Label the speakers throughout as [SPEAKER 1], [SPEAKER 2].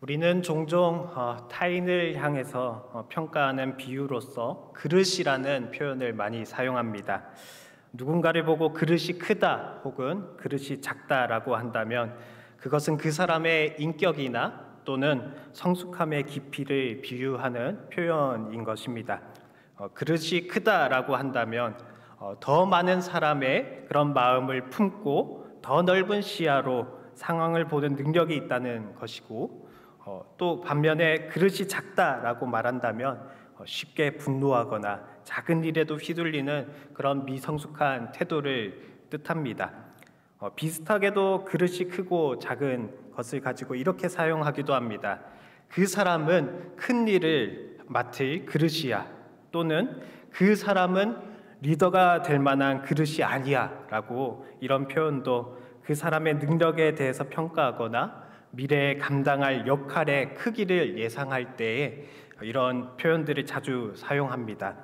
[SPEAKER 1] 우리는 종종 타인을 향해서 평가하는 비유로서 그릇이라는 표현을 많이 사용합니다. 누군가를 보고 그릇이 크다 혹은 그릇이 작다라고 한다면 그것은 그 사람의 인격이나 또는 성숙함의 깊이를 비유하는 표현인 것입니다. 그릇이 크다라고 한다면 더 많은 사람의 그런 마음을 품고 더 넓은 시야로 상황을 보는 능력이 있다는 것이고, 또 반면에 그릇이 작다라고 말한다면 쉽게 분노하거나 작은 일에도 휘둘리는 그런 미성숙한 태도를 뜻합니다. 비슷하게도 그릇이 크고 작은 것을 가지고 이렇게 사용하기도 합니다. 그 사람은 큰 일을 맡을 그릇이야, 또는 그 사람은 리더가 될 만한 그릇이 아니야 라고 이런 표현도 그 사람의 능력에 대해서 평가하거나 미래에 감당할 역할의 크기를 예상할 때에 이런 표현들을 자주 사용합니다.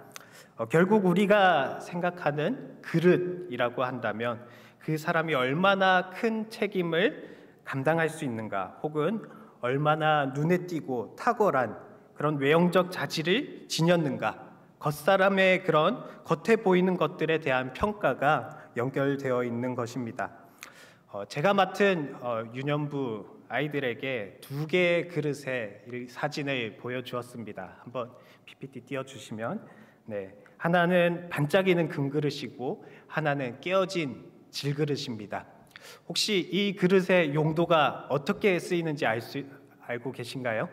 [SPEAKER 1] 결국 우리가 생각하는 그릇이라고 한다면 그 사람이 얼마나 큰 책임을 감당할 수 있는가, 혹은 얼마나 눈에 띄고 탁월한 그런 외형적 자질을 지녔는가, 겉사람의 그런 겉에 보이는 것들에 대한 평가가 연결되어 있는 것입니다. 제가 맡은 유년부 아이들에게 두 개의 그릇의 사진을 보여주었습니다. 한번 PPT 띄워주시면, 네, 하나는 반짝이는 금그릇이고 하나는 깨어진 질그릇입니다. 혹시 이 그릇의 용도가 어떻게 쓰이는지 알고 계신가요?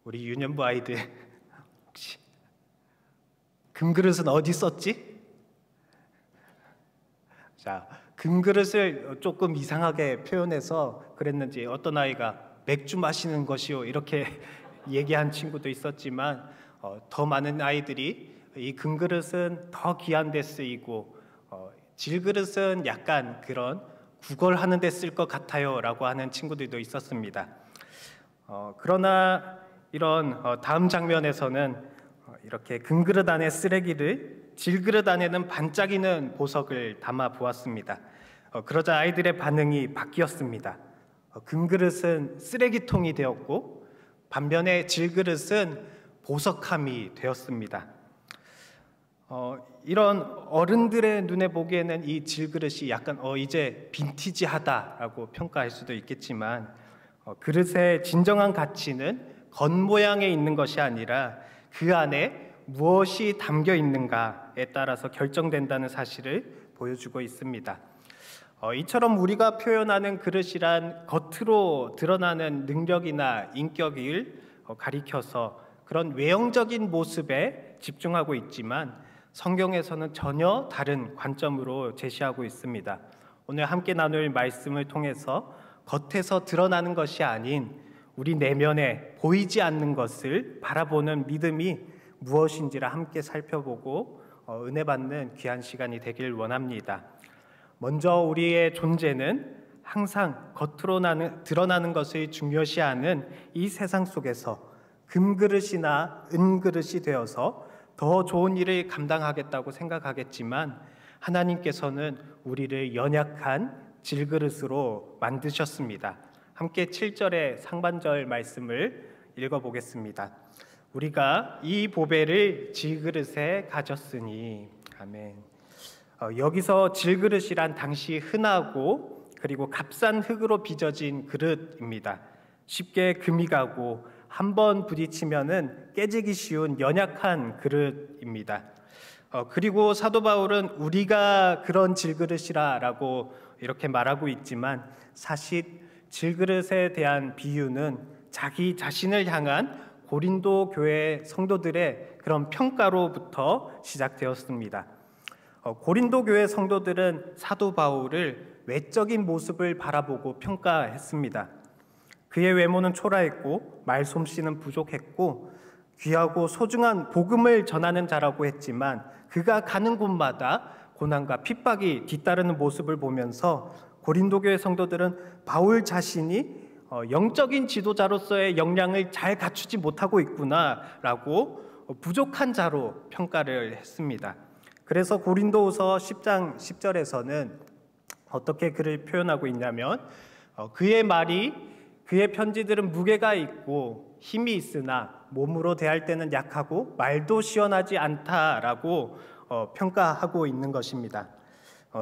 [SPEAKER 1] 우리 유년부 아이들 혹시 금그릇은 어디 썼지? 자, 금그릇을 조금 이상하게 표현해서 그랬는지 어떤 아이가 맥주 마시는 것이요 이렇게 얘기한 친구도 있었지만, 더 많은 아이들이 이 금그릇은 더 귀한 데 쓰이고 질그릇은 약간 그런 구걸하는 데 쓸 것 같아요 라고 하는 친구들도 있었습니다. 그러나 이런 다음 장면에서는 이렇게 금그릇 안에 쓰레기를, 질그릇 안에는 반짝이는 보석을 담아 보았습니다. 그러자 아이들의 반응이 바뀌었습니다. 금그릇은 쓰레기통이 되었고 반면에 질그릇은 보석함이 되었습니다. 이런 어른들의 눈에 보기에는 이 질그릇이 약간 이제 빈티지하다라고 평가할 수도 있겠지만, 그릇의 진정한 가치는 겉모양에 있는 것이 아니라 그 안에 무엇이 담겨 있는가에 따라서 결정된다는 사실을 보여주고 있습니다. 이처럼 우리가 표현하는 그릇이란 겉으로 드러나는 능력이나 인격을 가리켜서 그런 외형적인 모습에 집중하고 있지만, 성경에서는 전혀 다른 관점으로 제시하고 있습니다. 오늘 함께 나눌 말씀을 통해서 겉에서 드러나는 것이 아닌 우리 내면에 보이지 않는 것을 바라보는 믿음이 무엇인지를 함께 살펴보고 은혜 받는 귀한 시간이 되길 원합니다. 먼저 우리의 존재는 항상 겉으로 드러나는 것을 중요시하는 이 세상 속에서 금그릇이나 은그릇이 되어서 더 좋은 일을 감당하겠다고 생각하겠지만, 하나님께서는 우리를 연약한 질그릇으로 만드셨습니다. 함께 7절의 상반절 말씀을 읽어보겠습니다. 우리가 이 보배를 질그릇에 가졌으니. 아멘. 여기서 질그릇이란 당시 흔하고 그리고 값싼 흙으로 빚어진 그릇입니다. 쉽게 금이 가고 한번 부딪히면은 깨지기 쉬운 연약한 그릇입니다. 그리고 사도 바울은 우리가 그런 질그릇이라고 이렇게 말하고 있지만, 사실 질그릇에 대한 비유는 자기 자신을 향한 고린도 교회 성도들의 그런 평가로부터 시작되었습니다. 고린도 교회 성도들은 사도 바울을 외적인 모습을 바라보고 평가했습니다. 그의 외모는 초라했고 말솜씨는 부족했고 귀하고 소중한 복음을 전하는 자라고 했지만, 그가 가는 곳마다 고난과 핍박이 뒤따르는 모습을 보면서 고린도 교회 성도들은 바울 자신이 영적인 지도자로서의 역량을 잘 갖추지 못하고 있구나라고 부족한 자로 평가를 했습니다. 그래서 고린도후서 10장 10절에서는 어떻게 그를 표현하고 있냐면, 그의 말이 그의 편지들은 무게가 있고 힘이 있으나 몸으로 대할 때는 약하고 말도 시원하지 않다라고 평가하고 있는 것입니다.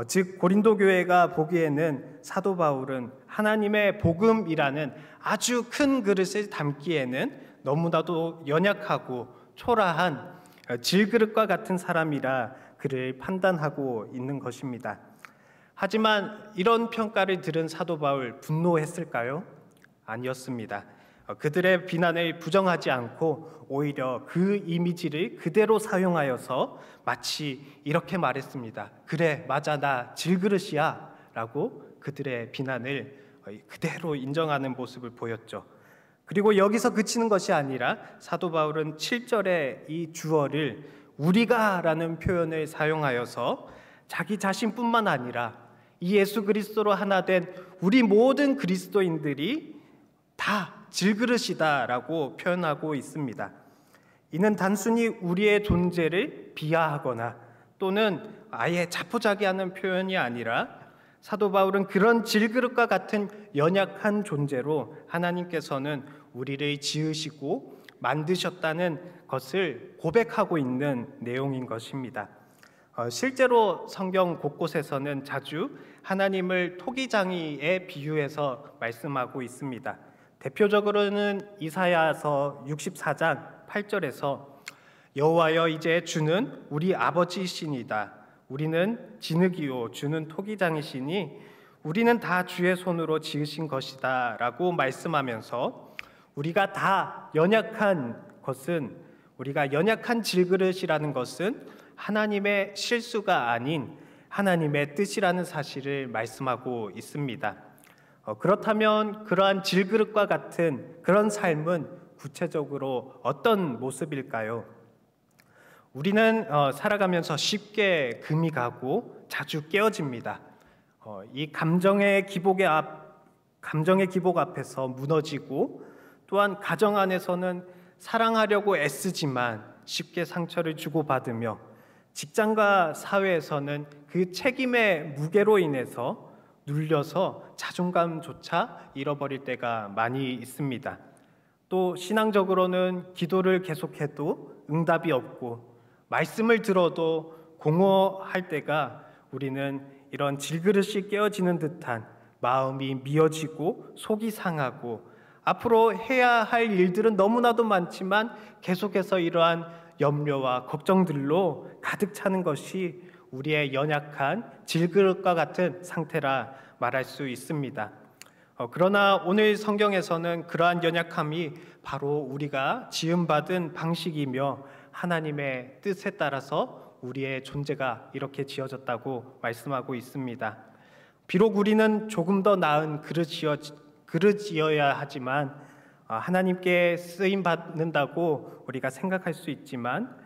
[SPEAKER 1] 즉 고린도 교회가 보기에는 사도 바울은 하나님의 복음이라는 아주 큰 그릇을 담기에는 너무나도 연약하고 초라한 질그릇과 같은 사람이라 그를 판단하고 있는 것입니다. 하지만 이런 평가를 들은 사도 바울 분노했을까요? 아니었습니다. 그들의 비난을 부정하지 않고 오히려 그 이미지를 그대로 사용하여서 마치 이렇게 말했습니다. 그래, 맞아, 나 질그릇이야 라고 그들의 비난을 그대로 인정하는 모습을 보였죠. 그리고 여기서 그치는 것이 아니라 사도 바울은 7절에 이 주어를 우리가 라는 표현을 사용하여서 자기 자신뿐만 아니라 이 예수 그리스도로 하나 된 우리 모든 그리스도인들이 다 질그릇이다라고 표현하고 있습니다. 이는 단순히 우리의 존재를 비하하거나 또는 아예 자포자기하는 표현이 아니라 사도 바울은 그런 질그릇과 같은 연약한 존재로 하나님께서는 우리를 지으시고 만드셨다는 것을 고백하고 있는 내용인 것입니다. 실제로 성경 곳곳에서는 자주 하나님을 토기장이에 비유해서 말씀하고 있습니다. 대표적으로는 이사야서 64장 8절에서 여호와여 이제 주는 우리 아버지이시니다. 우리는 진흙이요 주는 토기장이시니 우리는 다 주의 손으로 지으신 것이다 라고 말씀하면서 우리가 다 연약한 것은, 우리가 연약한 질그릇이라는 것은 하나님의 실수가 아닌 하나님의 뜻이라는 사실을 말씀하고 있습니다. 그렇다면 그러한 질그릇과 같은 그런 삶은 구체적으로 어떤 모습일까요? 우리는 살아가면서 쉽게 금이 가고 자주 깨어집니다. 이 감정의 기복 앞에서 무너지고, 또한 가정 안에서는 사랑하려고 애쓰지만 쉽게 상처를 주고받으며, 직장과 사회에서는 그 책임의 무게로 인해서 눌려서 자존감조차 잃어버릴 때가 많이 있습니다. 또 신앙적으로는 기도를 계속해도 응답이 없고 말씀을 들어도 공허할 때가 우리는 이런 질그릇이 깨어지는 듯한 마음이 미어지고 속이 상하고 앞으로 해야 할 일들은 너무나도 많지만 계속해서 이러한 염려와 걱정들로 가득 차는 것이 우리의 연약한 질그릇과 같은 상태라 말할 수 있습니다. 그러나 오늘 성경에서는 그러한 연약함이 바로 우리가 지음받은 방식이며 하나님의 뜻에 따라서 우리의 존재가 이렇게 지어졌다고 말씀하고 있습니다. 비록 우리는 조금 더 나은 그릇이어야 하지만 하나님께 쓰임 받는다고 우리가 생각할 수 있지만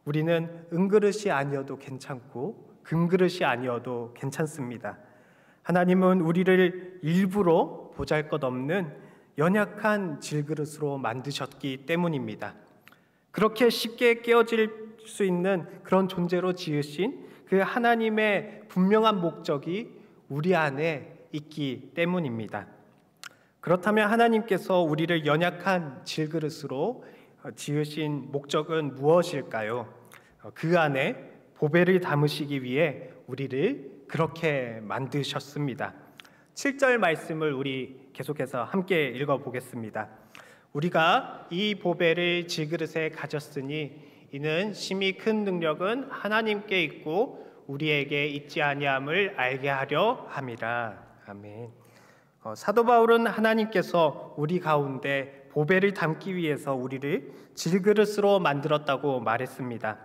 [SPEAKER 1] 우리는 은그릇이 아니어도 괜찮고 금그릇이 아니어도 괜찮습니다. 하나님은 우리를 일부러 보잘것없는 연약한 질그릇으로 만드셨기 때문입니다. 그렇게 쉽게 깨어질 수 있는 그런 존재로 지으신 그 하나님의 분명한 목적이 우리 안에 있기 때문입니다. 그렇다면 하나님께서 우리를 연약한 질그릇으로 지으신 목적은 무엇일까요? 그 안에 보배를 담으시기 위해 우리를 그렇게 만드셨습니다. 7절 말씀을 우리 계속해서 함께 읽어보겠습니다. 우리가 이 보배를 질그릇에 가졌으니 이는 심히 큰 능력은 하나님께 있고 우리에게 있지 아니함을 알게 하려 함이라. 아멘. 사도 바울은 하나님께서 우리 가운데 보배를 담기 위해서 우리를 질그릇으로 만들었다고 말했습니다.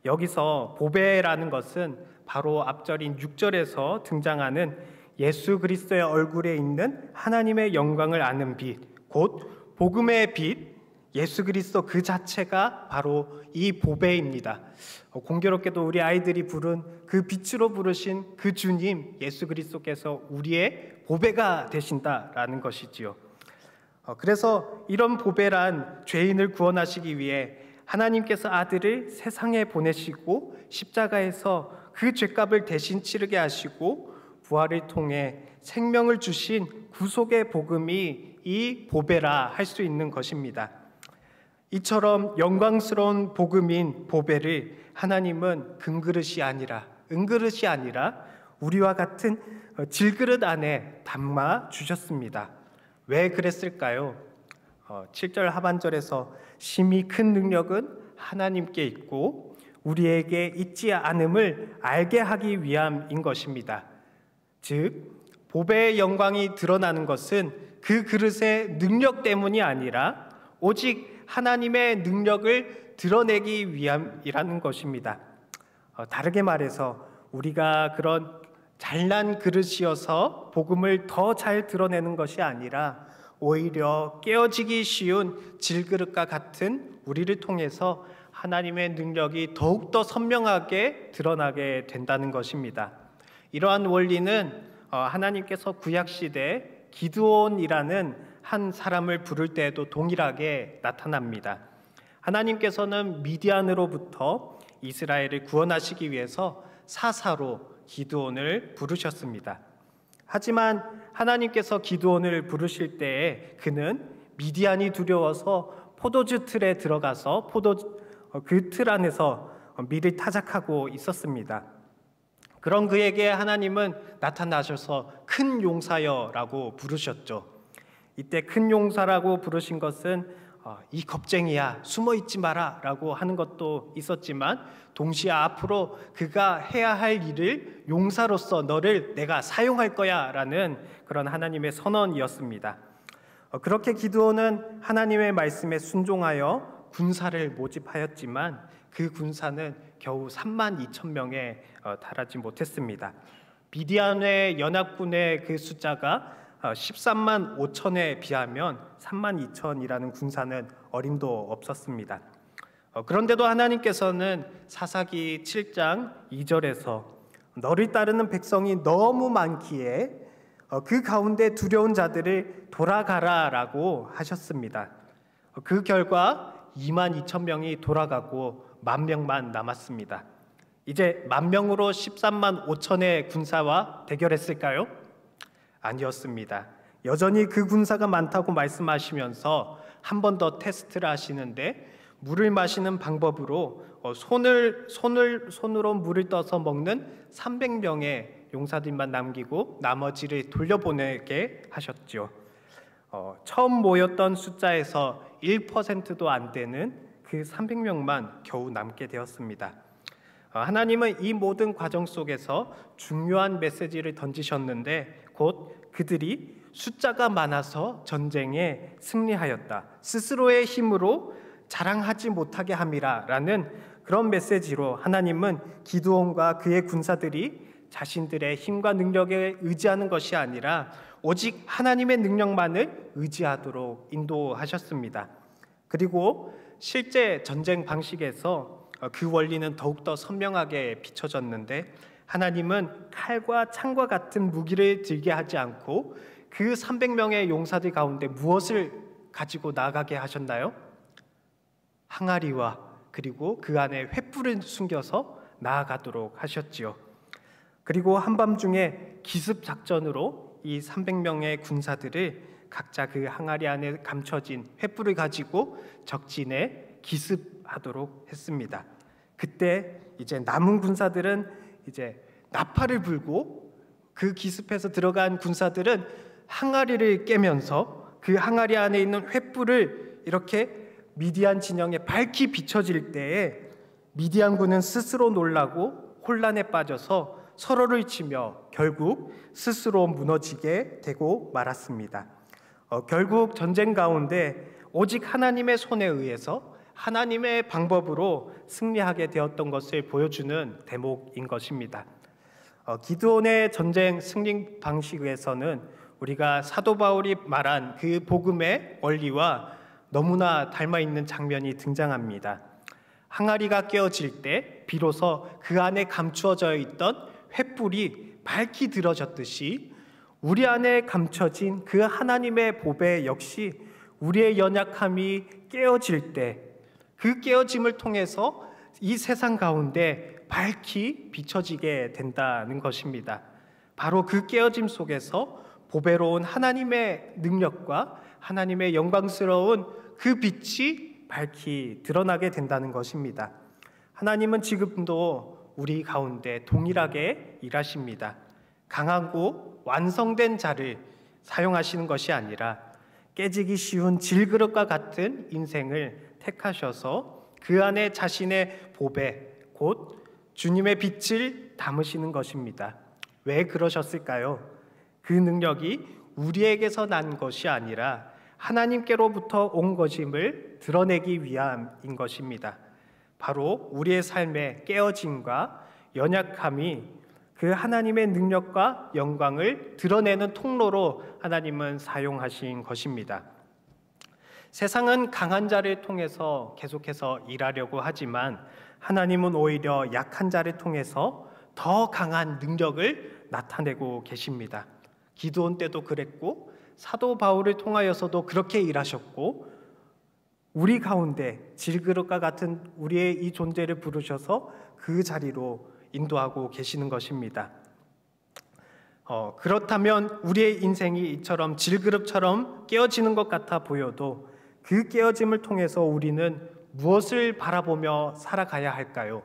[SPEAKER 1] 여기서 보배라는 것은 바로 앞절인 6절에서 등장하는 예수 그리스도의 얼굴에 있는 하나님의 영광을 아는 빛, 곧 복음의 빛, 예수 그리스도 그 자체가 바로 이 보배입니다. 공교롭게도 우리 아이들이 부른 그 빛으로 부르신 그 주님 예수 그리스도께서 우리의 보배가 되신다라는 것이지요. 그래서 이런 보배란 죄인을 구원하시기 위해 하나님께서 아들을 세상에 보내시고 십자가에서 그 죄값을 대신 치르게 하시고 부활을 통해 생명을 주신 구속의 복음이 이 보배라 할 수 있는 것입니다. 이처럼 영광스러운 복음인 보배를 하나님은 금그릇이 아니라 은그릇이 아니라 우리와 같은 질그릇 안에 담아 주셨습니다. 왜 그랬을까요? 7절 하반절에서 심히 큰 능력은 하나님께 있고 우리에게 있지 않음을 알게 하기 위함인 것입니다. 즉 보배의 영광이 드러나는 것은 그 그릇의 능력 때문이 아니라 오직 하나님의 능력을 드러내기 위함이라는 것입니다. 다르게 말해서 우리가 그런 잘난 그릇이어서 복음을 더 잘 드러내는 것이 아니라 오히려 깨어지기 쉬운 질그릇과 같은 우리를 통해서 하나님의 능력이 더욱더 선명하게 드러나게 된다는 것입니다. 이러한 원리는 하나님께서 구약시대 기드온이라는 한 사람을 부를 때에도 동일하게 나타납니다. 하나님께서는 미디안으로부터 이스라엘을 구원하시기 위해서 사사로 기드온을 부르셨습니다. 하지만 하나님께서 기드온을 부르실 때에 그는 미디안이 두려워서 포도주 틀에 들어가서 그 틀 안에서 밀을 타작하고 있었습니다. 그런 그에게 하나님은 나타나셔서 큰 용사여라고 부르셨죠. 이때 큰 용사라고 부르신 것은 이 겁쟁이야 숨어 있지 마라 라고 하는 것도 있었지만 동시에 앞으로 그가 해야 할 일을 용사로서 너를 내가 사용할 거야 라는 그런 하나님의 선언이었습니다. 그렇게 기드온은 하나님의 말씀에 순종하여 군사를 모집하였지만 그 군사는 겨우 32,000명에 달하지 못했습니다. 미디안의 연합군의 그 숫자가 13만 5천에 비하면 3만 2천이라는 군사는 어림도 없었습니다. 그런데도 하나님께서는 사사기 7장 2절에서 너를 따르는 백성이 너무 많기에 그 가운데 두려운 자들을 돌아가라라고 하셨습니다. 그 결과 2만 2천 명이 돌아가고 10,000명만 남았습니다. 이제 10,000명으로 13만 5천의 군사와 대결했을까요? 아니었습니다. 여전히 그 군사가 많다고 말씀하시면서 한 번 더 테스트를 하시는데 물을 마시는 방법으로 손으로 물을 떠서 먹는 300명의 용사들만 남기고 나머지를 돌려보내게 하셨죠. 처음 모였던 숫자에서 1%도 안 되는 그 300명만 겨우 남게 되었습니다. 하나님은 이 모든 과정 속에서 중요한 메시지를 던지셨는데 곧 그들이 숫자가 많아서 전쟁에 승리하였다. 스스로의 힘으로 자랑하지 못하게 함이라 라는 그런 메시지로 하나님은 기드온과 그의 군사들이 자신들의 힘과 능력에 의지하는 것이 아니라 오직 하나님의 능력만을 의지하도록 인도하셨습니다. 그리고 실제 전쟁 방식에서 그 원리는 더욱더 선명하게 비춰졌는데 하나님은 칼과 창과 같은 무기를 들게 하지 않고 그 300명의 용사들 가운데 무엇을 가지고 나가게 하셨나요? 항아리와 그리고 그 안에 횃불을 숨겨서 나아가도록 하셨지요. 그리고 한밤중에 기습 작전으로 이 300명의 군사들을 각자 그 항아리 안에 감춰진 횃불을 가지고 적진에 기습하도록 했습니다. 그때 이제 남은 군사들은 이제 나팔을 불고 그 기습해서 들어간 군사들은 항아리를 깨면서 그 항아리 안에 있는 횃불을 이렇게 미디안 진영에 밝히 비춰질 때에 미디안군은 스스로 놀라고 혼란에 빠져서 서로를 치며 결국 스스로 무너지게 되고 말았습니다. 결국 전쟁 가운데 오직 하나님의 손에 의해서 하나님의 방법으로 승리하게 되었던 것을 보여주는 대목인 것입니다. 기드온의 전쟁 승리 방식에서는 우리가 사도 바울이 말한 그 복음의 원리와 너무나 닮아있는 장면이 등장합니다. 항아리가 깨어질 때 비로소 그 안에 감추어져 있던 횃불이 밝히 들어졌듯이 우리 안에 감춰진 그 하나님의 보배 역시 우리의 연약함이 깨어질 때 그 깨어짐을 통해서 이 세상 가운데 밝히 비춰지게 된다는 것입니다. 바로 그 깨어짐 속에서 보배로운 하나님의 능력과 하나님의 영광스러운 그 빛이 밝히 드러나게 된다는 것입니다. 하나님은 지금도 우리 가운데 동일하게 일하십니다. 강하고 완성된 자를 사용하시는 것이 아니라 깨지기 쉬운 질그릇과 같은 인생을 택하셔서 그 안에 자신의 보배, 곧 주님의 빛을 담으시는 것입니다. 왜 그러셨을까요? 그 능력이 우리에게서 난 것이 아니라 하나님께로부터 온 것임을 드러내기 위함인 것입니다. 바로 우리의 삶의 깨어짐과 연약함이 그 하나님의 능력과 영광을 드러내는 통로로 하나님은 사용하신 것입니다. 세상은 강한 자를 통해서 계속해서 일하려고 하지만 하나님은 오히려 약한 자를 통해서 더 강한 능력을 나타내고 계십니다. 기드온 때도 그랬고 사도 바울을 통하여서도 그렇게 일하셨고 우리 가운데 질그릇과 같은 우리의 이 존재를 부르셔서 그 자리로 인도하고 계시는 것입니다. 그렇다면 우리의 인생이 이처럼 질그릇처럼 깨어지는 것 같아 보여도 그 깨어짐을 통해서 우리는 무엇을 바라보며 살아가야 할까요?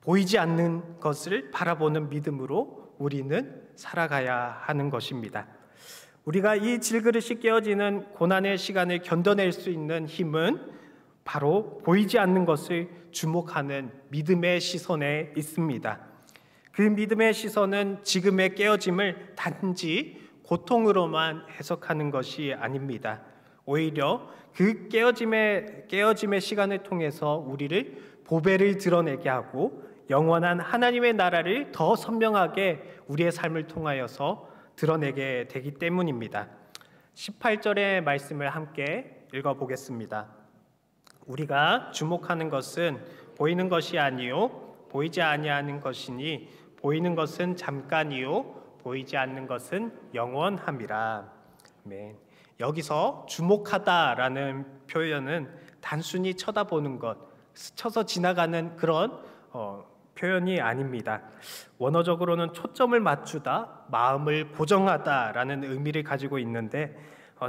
[SPEAKER 1] 보이지 않는 것을 바라보는 믿음으로 우리는 살아가야 하는 것입니다. 우리가 이 질그릇이 깨어지는 고난의 시간을 견뎌낼 수 있는 힘은 바로 보이지 않는 것을 주목하는 믿음의 시선에 있습니다. 그 믿음의 시선은 지금의 깨어짐을 단지 고통으로만 해석하는 것이 아닙니다. 오히려 그 깨어짐의 시간을 통해서 우리를 보배를 드러내게 하고 영원한 하나님의 나라를 더 선명하게 우리의 삶을 통하여서 드러내게 되기 때문입니다. 18절의 말씀을 함께 읽어보겠습니다. 우리가 주목하는 것은 보이는 것이 아니요 보이지 아니하는 것이니 보이는 것은 잠깐이요 보이지 않는 것은 영원함이라. 아멘. 여기서 주목하다라는 표현은 단순히 쳐다보는 것, 스쳐서 지나가는 그런 표현이 아닙니다. 원어적으로는 초점을 맞추다, 마음을 고정하다라는 의미를 가지고 있는데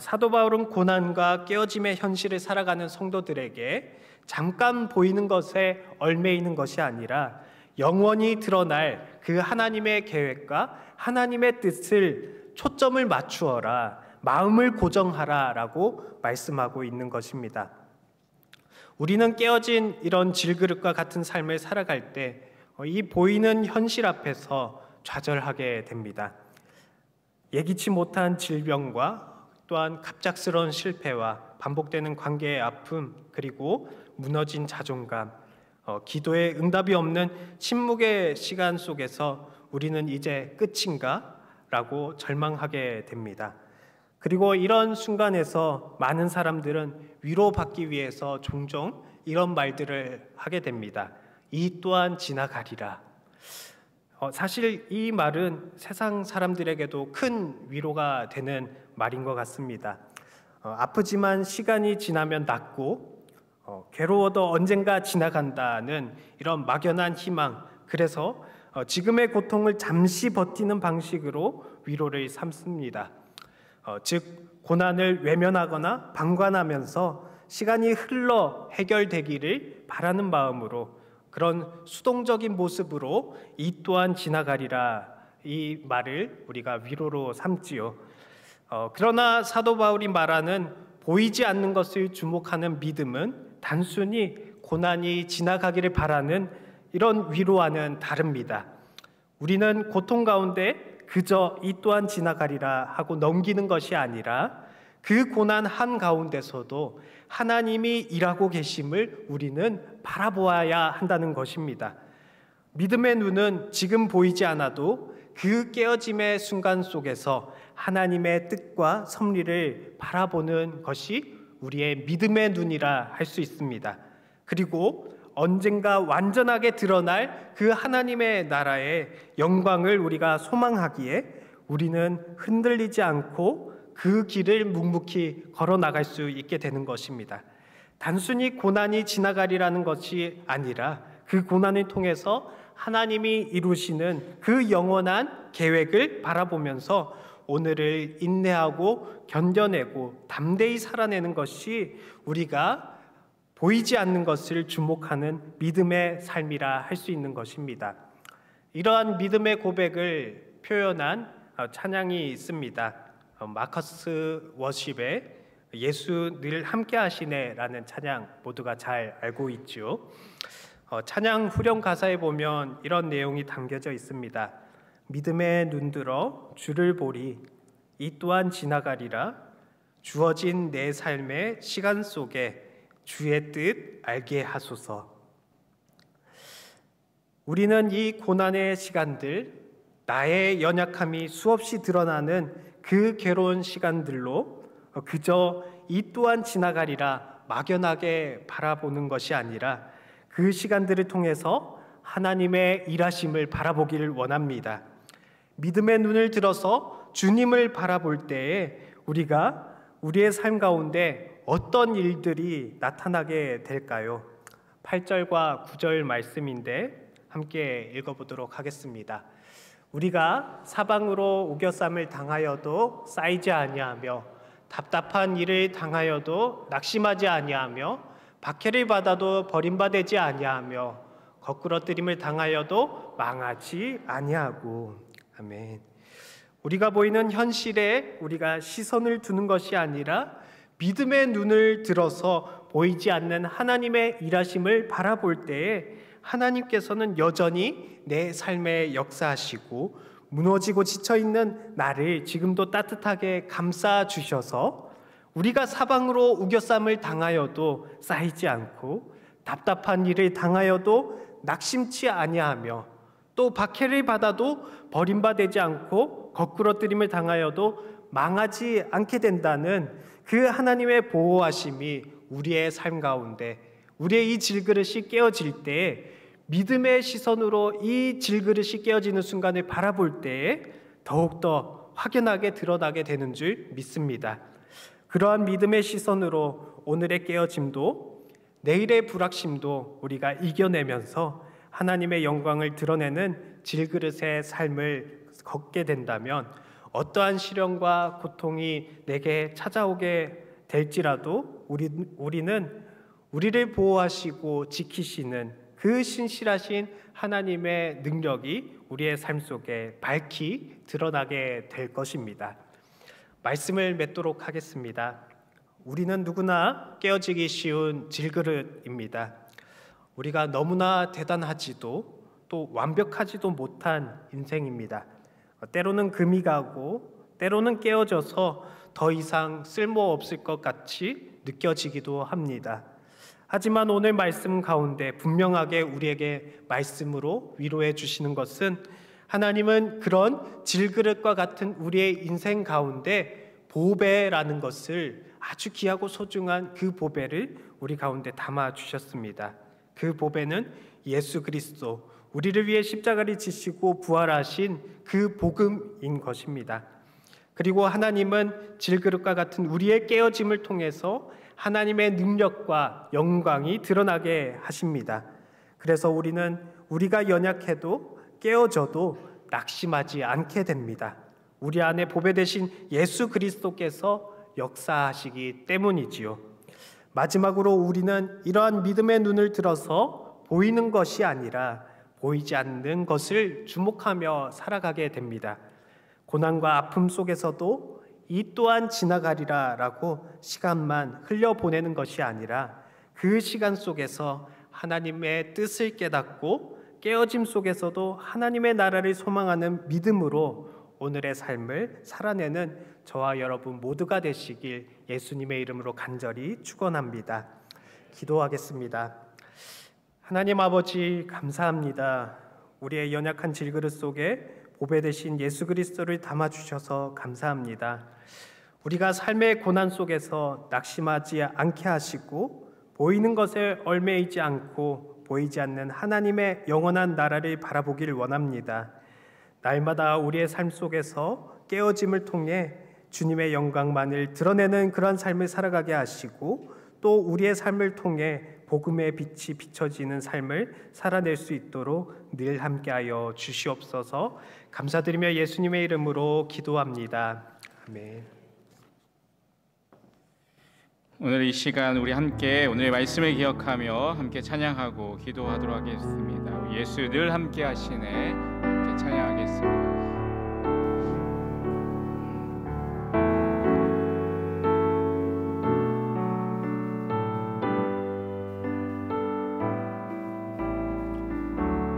[SPEAKER 1] 사도 바울은 고난과 깨어짐의 현실을 살아가는 성도들에게 잠깐 보이는 것에 얽매이는 것이 아니라 영원히 드러날 그 하나님의 계획과 하나님의 뜻을 초점을 맞추어라, 마음을 고정하라라고 말씀하고 있는 것입니다. 우리는 깨어진 이런 질그릇과 같은 삶을 살아갈 때 이 보이는 현실 앞에서 좌절하게 됩니다. 예기치 못한 질병과 또한 갑작스러운 실패와 반복되는 관계의 아픔, 그리고 무너진 자존감, 기도에 응답이 없는 침묵의 시간 속에서 우리는 이제 끝인가? 라고 절망하게 됩니다. 그리고 이런 순간에서 많은 사람들은 위로받기 위해서 종종 이런 말들을 하게 됩니다. 이 또한 지나가리라. 사실 이 말은 세상 사람들에게도 큰 위로가 되는 말인 것 같습니다. 아프지만 시간이 지나면 낫고 괴로워도 언젠가 지나간다는 이런 막연한 희망, 그래서 지금의 고통을 잠시 버티는 방식으로 위로를 삼습니다. 즉 고난을 외면하거나 방관하면서 시간이 흘러 해결되기를 바라는 마음으로 그런 수동적인 모습으로 이 또한 지나가리라, 이 말을 우리가 위로로 삼지요. 그러나 사도 바울이 말하는 보이지 않는 것을 주목하는 믿음은 단순히 고난이 지나가기를 바라는 이런 위로와는 다릅니다. 우리는 고통 가운데 그저 이 또한 지나가리라 하고 넘기는 것이 아니라 그 고난 한가운데서도 하나님이 일하고 계심을 우리는 바라보아야 한다는 것입니다. 믿음의 눈은 지금 보이지 않아도 그 깨어짐의 순간 속에서 하나님의 뜻과 섭리를 바라보는 것이 우리의 믿음의 눈이라 할 수 있습니다. 그리고 언젠가 완전하게 드러날 그 하나님의 나라의 영광을 우리가 소망하기에 우리는 흔들리지 않고 그 길을 묵묵히 걸어 나갈 수 있게 되는 것입니다. 단순히 고난이 지나가리라는 것이 아니라 그 고난을 통해서 하나님이 이루시는 그 영원한 계획을 바라보면서 오늘을 인내하고 견뎌내고 담대히 살아내는 것이 우리가 보이지 않는 것을 주목하는 믿음의 삶이라 할 수 있는 것입니다. 이러한 믿음의 고백을 표현한 찬양이 있습니다. 마커스 워십의 예수 늘 함께 하시네 라는 찬양 모두가 잘 알고 있죠. 찬양 후렴 가사에 보면 이런 내용이 담겨져 있습니다. 믿음에 눈들어 주를 보리 이 또한 지나가리라 주어진 내 삶의 시간 속에 주의 뜻 알게 하소서. 우리는 이 고난의 시간들, 나의 연약함이 수없이 드러나는 그 괴로운 시간들로 그저 이 또한 지나가리라 막연하게 바라보는 것이 아니라 그 시간들을 통해서 하나님의 일하심을 바라보기를 원합니다. 믿음의 눈을 들어서 주님을 바라볼 때에 우리가 우리의 삶 가운데 어떤 일들이 나타나게 될까요? 8절과 9절 말씀인데 함께 읽어보도록 하겠습니다. 우리가 사방으로 우겨쌈을 당하여도 쌓이지 아니하며 답답한 일을 당하여도 낙심하지 아니하며 박해를 받아도 버림받지 아니하며 거꾸러뜨림을 당하여도 망하지 아니하고. 아멘. 우리가 보이는 현실에 우리가 시선을 두는 것이 아니라 믿음의 눈을 들어서 보이지 않는 하나님의 일하심을 바라볼 때에 하나님께서는 여전히 내 삶에 역사하시고 무너지고 지쳐있는 나를 지금도 따뜻하게 감싸주셔서 우리가 사방으로 우겨쌈을 당하여도 쌓이지 않고 답답한 일을 당하여도 낙심치 아니하며 또 박해를 받아도 버림받지 않고 거꾸러뜨림을 당하여도 망하지 않게 된다는 그 하나님의 보호하심이 우리의 삶 가운데 우리의 이 질그릇이 깨어질 때에 믿음의 시선으로 이 질그릇이 깨어지는 순간을 바라볼 때에 더욱더 확연하게 드러나게 되는 줄 믿습니다. 그러한 믿음의 시선으로 오늘의 깨어짐도 내일의 불확심도 우리가 이겨내면서 하나님의 영광을 드러내는 질그릇의 삶을 걷게 된다면 어떠한 시련과 고통이 내게 찾아오게 될지라도 우리는 우리를 보호하시고 지키시는 그 신실하신 하나님의 능력이 우리의 삶 속에 밝히 드러나게 될 것입니다. 말씀을 맺도록 하겠습니다. 우리는 누구나 깨어지기 쉬운 질그릇입니다. 우리가 너무나 대단하지도 또 완벽하지도 못한 인생입니다. 때로는 금이 가고 때로는 깨어져서 더 이상 쓸모없을 것 같이 느껴지기도 합니다. 하지만 오늘 말씀 가운데 분명하게 우리에게 말씀으로 위로해 주시는 것은 하나님은 그런 질그릇과 같은 우리의 인생 가운데 보배라는 것을 아주 귀하고 소중한 그 보배를 우리 가운데 담아 주셨습니다. 그 보배는 예수 그리스도, 우리를 위해 십자가를 지시고 부활하신 그 복음인 것입니다. 그리고 하나님은 질그릇과 같은 우리의 깨어짐을 통해서 하나님의 능력과 영광이 드러나게 하십니다. 그래서 우리는 우리가 연약해도 깨어져도 낙심하지 않게 됩니다. 우리 안에 보배 되신 예수 그리스도께서 역사하시기 때문이지요. 마지막으로 우리는 이러한 믿음의 눈을 들어서 보이는 것이 아니라 보이지 않는 것을 주목하며 살아가게 됩니다. 고난과 아픔 속에서도 이 또한 지나가리라 라고 시간만 흘려보내는 것이 아니라 그 시간 속에서 하나님의 뜻을 깨닫고 깨어짐 속에서도 하나님의 나라를 소망하는 믿음으로 오늘의 삶을 살아내는 저와 여러분 모두가 되시길 예수님의 이름으로 간절히 축원합니다. 기도하겠습니다. 하나님 아버지 감사합니다. 우리의 연약한 질그릇 속에 보배 되신 예수 그리스도를 담아주셔서 감사합니다. 우리가 삶의 고난 속에서 낙심하지 않게 하시고 보이는 것에 얽매이지 않고 보이지 않는 하나님의 영원한 나라를 바라보길 원합니다. 날마다 우리의 삶 속에서 깨어짐을 통해 주님의 영광만을 드러내는 그런 삶을 살아가게 하시고 또 우리의 삶을 통해 복음의 빛이 비춰지는 삶을 살아낼 수 있도록 늘 함께하여 주시옵소서. 감사드리며 예수님의 이름으로 기도합니다. 아멘.
[SPEAKER 2] 오늘 이 시간 우리 함께 오늘의 말씀을 기억하며 함께 찬양하고 기도하도록 하겠습니다. 예수 늘 함께 하시네. 함께 찬양하겠습니다.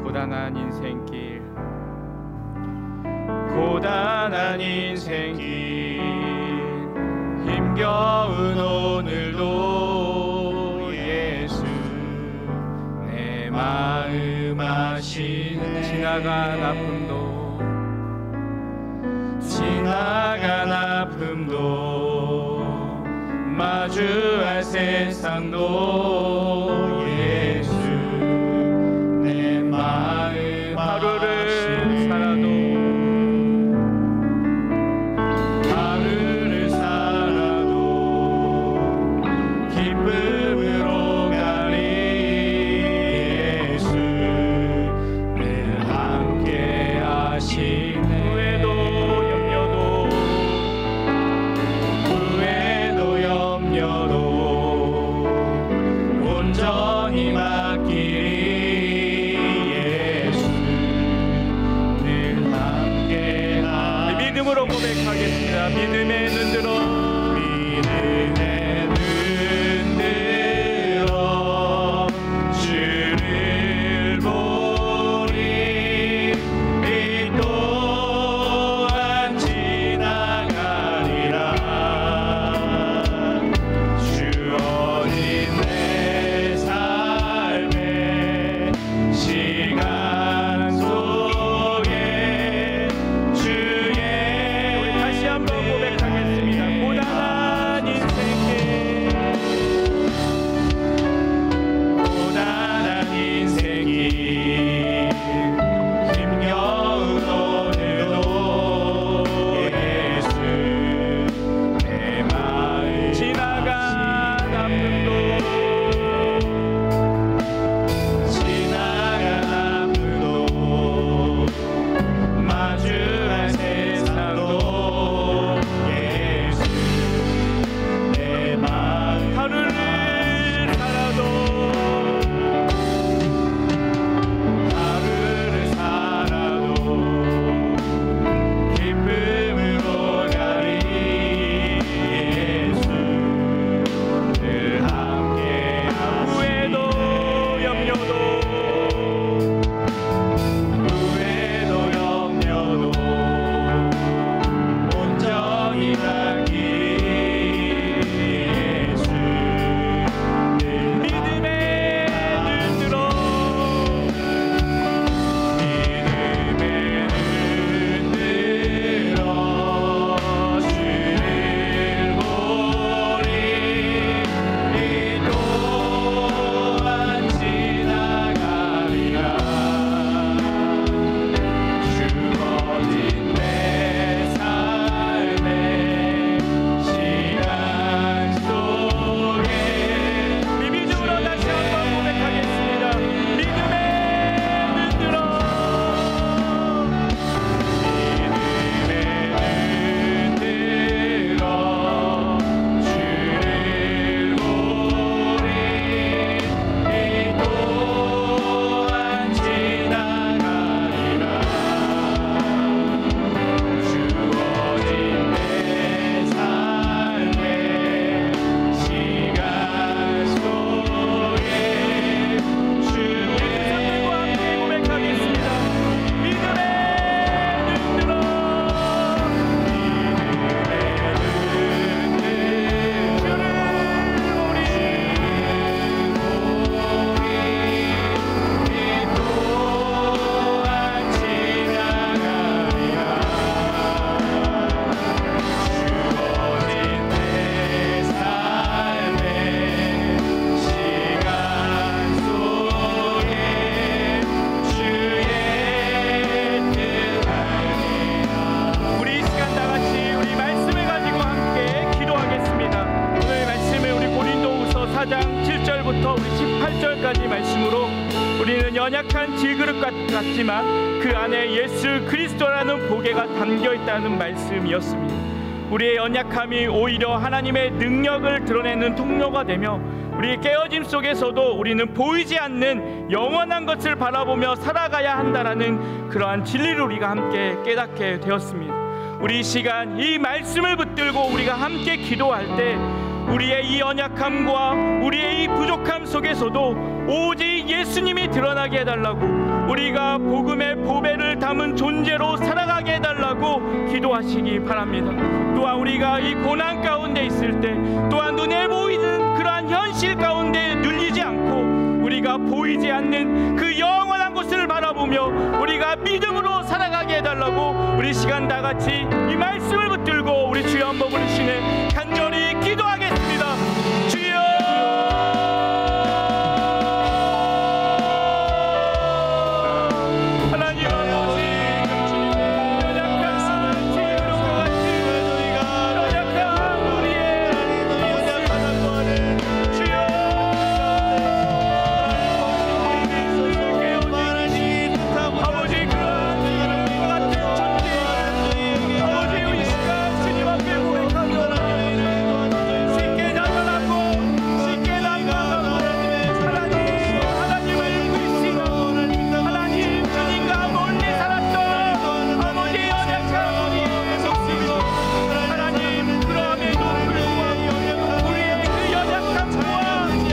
[SPEAKER 2] 고단한 인생길, 고단한 인생길, 힘겨운 오늘도 예수 내 마음 아시네. 지나간 아픔도 마주할 세상도 예수 내 마음 하루를 살아도 기쁨으로 가리 예수 늘 함께 하시네. 후회도 염려도 온전
[SPEAKER 3] 17절부터 우리 18절까지 말씀으로 우리는 연약한 질그릇 같지만 그 안에 예수 그리스도라는 보배가 담겨 있다는 말씀이었습니다. 우리의 연약함이 오히려 하나님의 능력을 드러내는 통로가 되며 우리의 깨어짐 속에서도 우리는 보이지 않는 영원한 것을 바라보며 살아가야 한다라는 그러한 진리를 우리가 함께 깨닫게 되었습니다. 우리 이 시간 이 말씀을 붙들고 우리가 함께 기도할 때 우리의 이 연약함과 우리의 이 부족함 속에서도 오직 예수님이 드러나게 해달라고, 우리가 복음의 보배를 담은 존재로 살아가게 해달라고 기도하시기 바랍니다. 또한 우리가 이 고난 가운데 있을 때 또한 눈에 보이는 그러한 현실 가운데 눌리지 않고 우리가 보이지 않는 그 영원한 곳을 바라보며 우리가 믿음으로 살아가게 해달라고 우리 시간 다 같이 이 말씀을 붙들고 우리 주여 한번 부르시네 간절히 기도하겠습니다. 주여 하나님 아버지, 연약한 질그릇과 같이 연약한 우리의 모습을 주여 아버지 그런 질그릇과 같은 존재 아버지 우리 시간 주님 앞에 고백합니다. 쉽게 나타나고 쉽게 나타나고 하나님을 의지하고 하나님 주님과 멀리 살았던 아버지 연약한 우리의 모습이죠. 하나님 그럼에도 불구하고 우리의 그 연약함과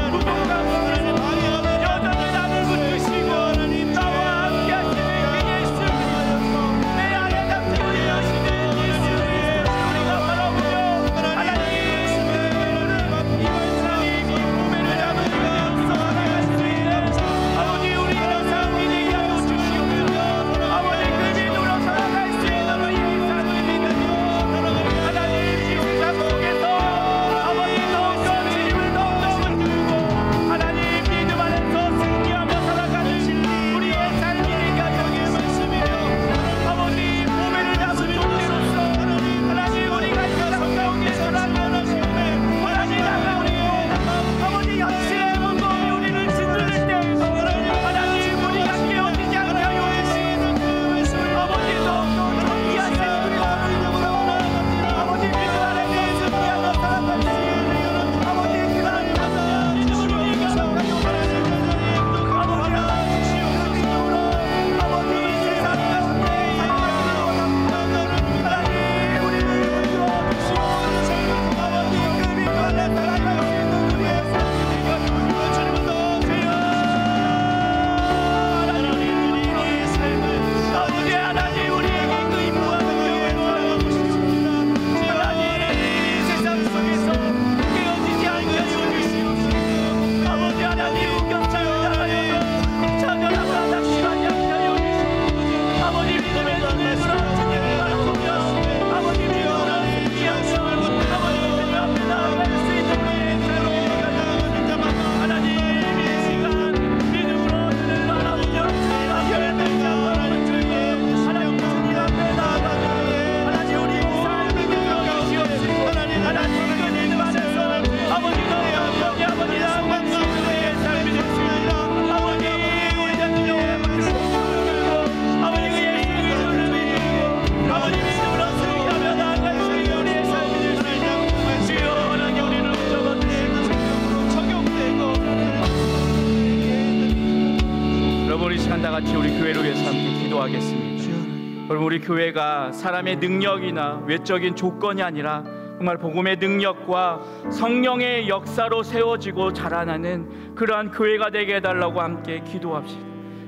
[SPEAKER 3] 부족함을 여전히 나를 붙드시고 나와 함께 하시는 그 예수 그리스도, 내 안에 담겨 계시는 예수 그리스도 우리가 바라보며 하나님 이 보배를 담은 자로서 살아갈 수 있는 아버지 우리의 삶이 되게 하여 주시옵소서. 아버지 그 믿음으로 살아갈 수 있는 우리의 삶을 믿으며 하나님 이 세상 속에서 아버지 더욱더 주님을 더욱더 붙들고 하나님 믿음 안에서 승리하며 살아가는 우리의 삶이 되게 하여 주시옵소서. 아버지 보배를 담은 존재로서 하나님 우리가 이 세상 가운데 살아가는 하나님 다가오고 아버지 현실의 문법이 우리를 짓눌릴 때에서 하나님 우리가 깨어지지 않게 하여 주시는 아버지 더욱더 정리하신 우리가 아버지 믿음 안에서 승리하며 살아갈 수 있는 아버지 그런 믿음으로 우리가 살아가요. 아버지 하나님 주시옵소서. 아버지 이 세상 가운데 하나님 우리를 도와주시옵소서. 아버지 그 믿음 안에 살아갈 수 있는 우리의 삶이 되게 하여 주시옵소서. 주여 하나님 우리의 삶을 아버지 하나님 우리에게 그 임무와 능력을 더하여 주시옵소서. 하나님 이 세상 속에서 깨어지지 않게 하여 주시옵소서. 아버지 하나님 우경차를 당하여서 좌절하고 낙심하지 않게 하여 주시옵소서. 아버지 믿음의 눈을 주님을 바라보며 아버지 믿음으로 승리하며 아버지 그 앞에 나아갈 수 있는 우리의 삶이 되게 하여 주시옵소서. 하나님 이 시간 믿음으로 주님을 바라보며 열매를 바라보며 하나님 주님 앞에 나아가며 하나님 우리 삶을 믿어 주시옵시고 하나님 그 믿음 안에서 아버지도 영원히 아버지 나아갈 수 있는 우리의 삶이 되시옵소서. 아버지 우리 자녀의 믿고 아버지 그 예수 그리스도를 믿고 아버지 믿음으로 승리하며 나아갈 수 있는 우리의 삶이 되시옵소서. 주여 하나님 우리를 붙잡아주시고 생명으로 적용되고 여러분 우리 시간 다 같이 우리 교회를 위해서 함께 기도하겠습니다. 여러분 우리 교회가 사람의 능력이나 외적인 조건이 아니라 정말 복음의 능력과 성령의 역사로 세워지고 자라나는 그러한 교회가 되게 해달라고 함께 기도합시다.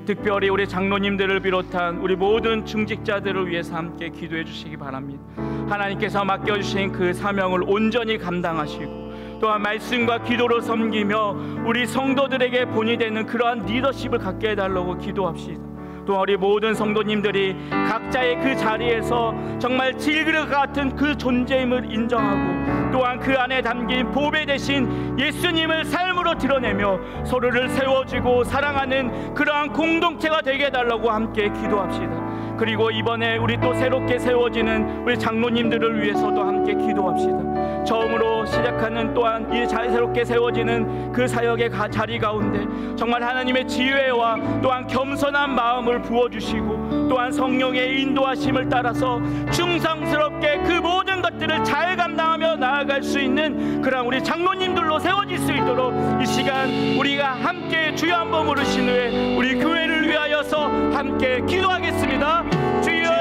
[SPEAKER 3] 특별히 우리 장로님들을 비롯한 우리 모든 중직자들을 위해서 함께 기도해 주시기 바랍니다. 하나님께서 맡겨주신 그 사명을 온전히 감당하시고 또한 말씀과 기도로 섬기며 우리 성도들에게 본이 되는 그러한 리더십을 갖게 해달라고 기도합시다. 또한 우리 모든 성도님들이 각자의 그 자리에서 정말 질그릇 같은 그 존재임을 인정하고 또한 그 안에 담긴 보배 대신 예수님을 삶으로 드러내며 서로를 세워주고 사랑하는 그러한 공동체가 되게 해달라고 함께 기도합시다. 그리고 이번에 우리 또 새롭게 세워지는 우리 장로님들을 위해서도 함께 기도합시다. 처음으로 시작하는 또한 이 자연스럽게 세워지는 그 사역의 자리 가운데 정말 하나님의 지혜와 또한 겸손한 마음을 부어주시고 또한 성령의 인도하심을 따라서 충성스럽게 그 모든 것들을 잘 감당하며 나아갈 수 있는 그런 우리 장로님들로 세워질 수 있도록 이 시간 우리가 함께 주여 한번 부르신 후에 우리 교회를 위하여서 함께 기도하겠습니다. 주여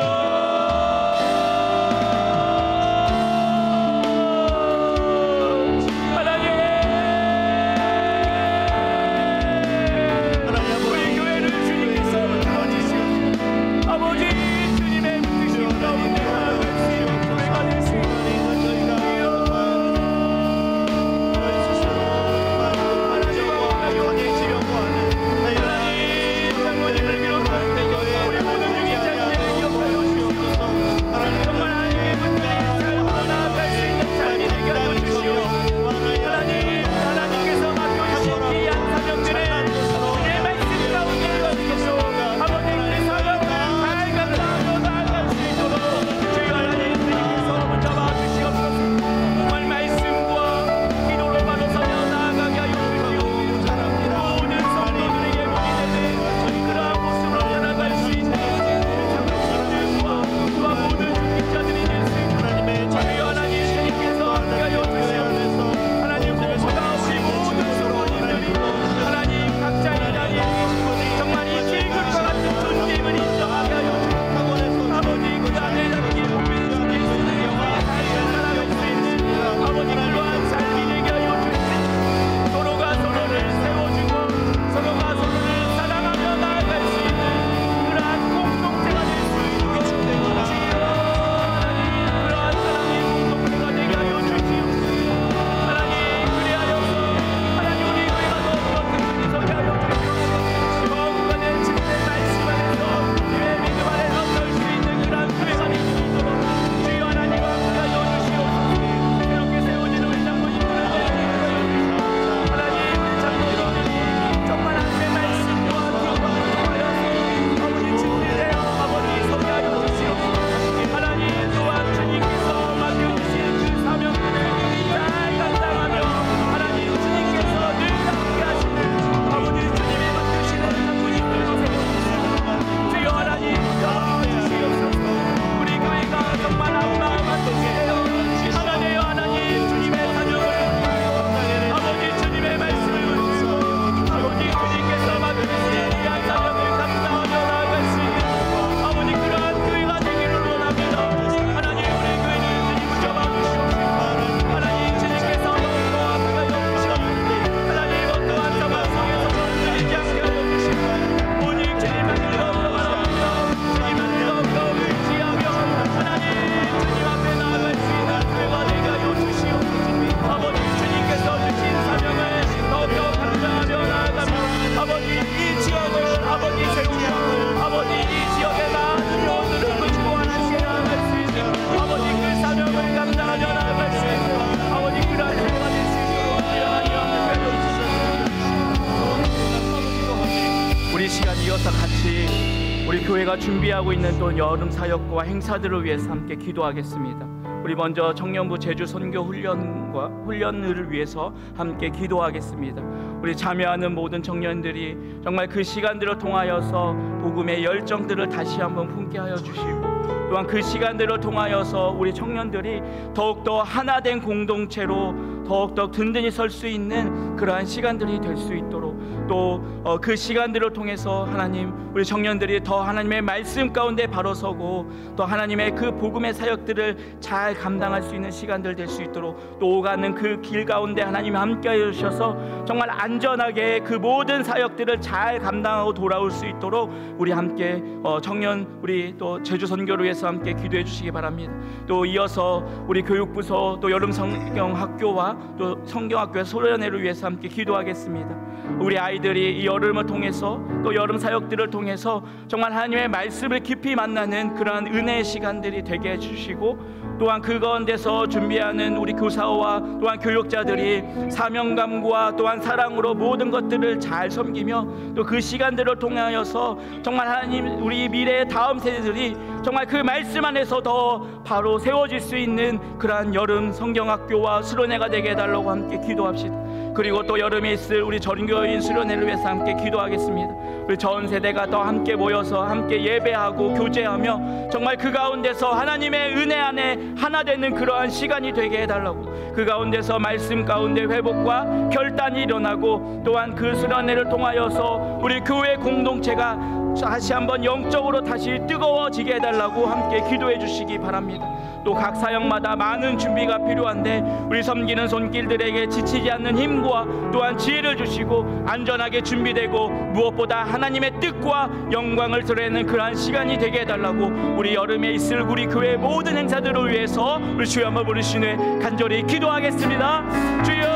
[SPEAKER 3] 교회가 준비하고 있는 또 여름 사역과 행사들을 위해서 함께 기도하겠습니다. 우리 먼저 청년부 제주 선교 훈련을 위해서 함께 기도하겠습니다. 우리 참여하는 모든 청년들이 정말 그 시간들을 통하여서 복음의 열정들을 다시 한번 품게 하여 주시고 또한 그 시간들을 통하여서 우리 청년들이 더욱더 하나된 공동체로 더욱더 든든히 설 수 있는 그러한 시간들이 될 수 있도록 또 그 시간들을 통해서 하나님 우리 청년들이 더 하나님의 말씀 가운데 바로 서고 또 하나님의 그 복음의 사역들을 잘 감당할 수 있는 시간들 될 수 있도록 또 오가는 그 길 가운데 하나님 함께 해주셔서 정말 안전하게 그 모든 사역들을 잘 감당하고 돌아올 수 있도록 우리 함께 청년 우리 또 제주 선교를 위해서 함께 기도해 주시기 바랍니다. 또 이어서 우리 교육부서 또 여름 성경학교와 또 성경학교의 소련회를 위해서 함께 기도하겠습니다. 우리 아이들이 이 여름을 통해서 또 여름 사역들을 통해서 정말 하나님의 말씀을 깊이 만나는 그러한 은혜의 시간들이 되게 해주시고 또한 그 가운데서 준비하는 우리 교사와 또한 교육자들이 사명감과 또한 사랑으로 모든 것들을 잘 섬기며 또 그 시간들을 통하여서 정말 하나님 우리 미래의 다음 세대들이 정말 그 말씀 안에서 더 바로 세워질 수 있는 그러한 여름 성경학교와 수련회가 되게 해달라고 함께 기도합시다. 그리고 또 여름에 있을 우리 전교인 수련회를 위해서 함께 기도하겠습니다. 우리 전 세대가 더 함께 모여서 함께 예배하고 교제하며 정말 그 가운데서 하나님의 은혜 안에 하나 되는 그러한 시간이 되게 해달라고, 그 가운데서 말씀 가운데 회복과 결단이 일어나고, 또한 그 수련회를 통하여서 우리 교회 공동체가 다시 한번 영적으로 다시 뜨거워지게 해달라고 함께 기도해 주시기 바랍니다. 또 각 사역마다 많은 준비가 필요한데 우리 섬기는 손길들에게 지치지 않는 힘과 또한 지혜를 주시고 안전하게 준비되고 무엇보다 하나님의 뜻과 영광을 드러내는 그러한 시간이 되게 해달라고, 우리 여름에 있을 우리 교회 모든 행사들을 위해서 우리 주여 한번 부르시네 간절히 기도하겠습니다. 주여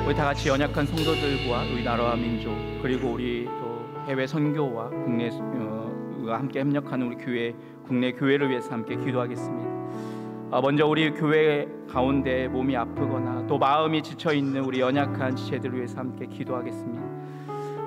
[SPEAKER 3] 우리 다 같이 연약한 성도들과 우리 나라와 민족, 그리고 우리 또 해외 선교와 국내 함께 협력하는 우리 교회, 국내 교회를 위해서 함께 기도하겠습니다. 먼저 우리 교회 가운데 몸이 아프거나 또 마음이 지쳐 있는 우리 연약한 지체들을 위해서 함께 기도하겠습니다.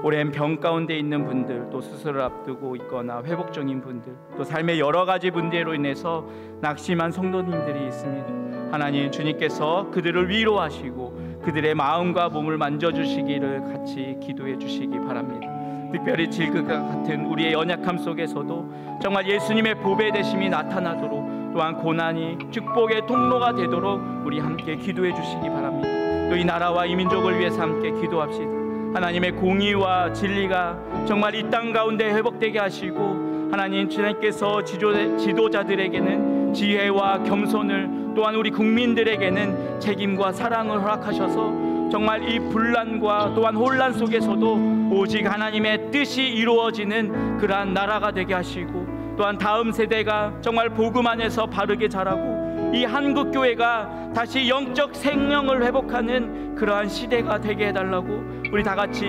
[SPEAKER 3] 오랜 병 가운데 있는 분들, 또 수술을 앞두고 있거나 회복 중인 분들, 또 삶의 여러 가지 문제로 인해서 낙심한 성도님들이 있습니다. 하나님, 주님께서 그들을 위로하시고 그들의 마음과 몸을 만져주시기를 같이 기도해 주시기 바랍니다. 특별히 질그가 같은 우리의 연약함 속에서도 정말 예수님의 보배 되심이 나타나도록, 또한 고난이 축복의 통로가 되도록 우리 함께 기도해 주시기 바랍니다. 또 이 나라와 이 민족을 위해서 함께 기도합시다. 하나님의 공의와 진리가 정말 이 땅 가운데 회복되게 하시고, 하나님, 주님께서 지도자들에게는 지혜와 겸손을, 또한 우리 국민들에게는 책임과 사랑을 허락하셔서 정말 이 분란과 또한 혼란 속에서도 오직 하나님의 뜻이 이루어지는 그러한 나라가 되게 하시고, 또한 다음 세대가 정말 복음 안에서 바르게 자라고 이 한국교회가 다시 영적 생명을 회복하는 그러한 시대가 되게 해달라고 우리 다 같이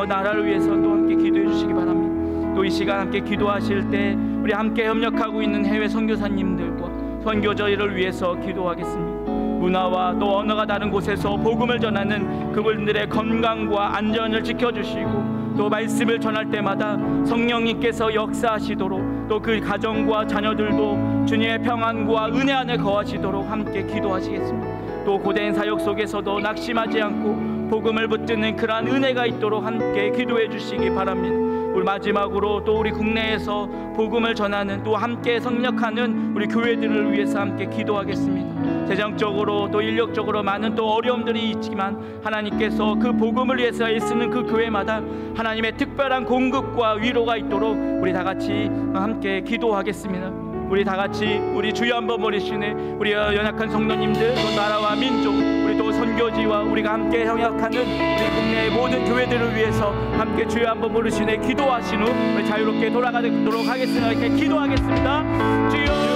[SPEAKER 3] 나라를 위해서 또 함께 기도해 주시기 바랍니다. 또 이 시간 함께 기도하실 때 우리 함께 협력하고 있는 해외 선교사님들과 선교저희를 위해서 기도하겠습니다. 문화와 또 언어가 다른 곳에서 복음을 전하는 그분들의 건강과 안전을 지켜주시고, 또 말씀을 전할 때마다 성령님께서 역사하시도록, 또 그 가정과 자녀들도 주님의 평안과 은혜 안에 거하시도록 함께 기도하시겠습니다. 또 고된 사역 속에서도 낙심하지 않고 복음을 붙드는 그러한 은혜가 있도록 함께 기도해 주시기 바랍니다. 우리 마지막으로 또 우리 국내에서 복음을 전하는, 또 함께 성력하는 우리 교회들을 위해서 함께 기도하겠습니다. 재정적으로 또 인력적으로 많은 또 어려움들이 있지만 하나님께서 그 복음을 위해서 애쓰는 그 교회마다 하나님의 특별한 공급과 위로가 있도록 우리 다 같이 함께 기도하겠습니다. 우리 다 같이 우리 주여 한번 부르시네. 우리 연약한 성도님들, 또 나라와 민족, 우리 또 선교지와 우리가 함께 협력하는 우리 국내의 모든 교회들을 위해서 함께 주여 한번 부르시네. 기도하신 후 자유롭게 돌아가도록 하겠습니다. 이렇게 기도하겠습니다. 주여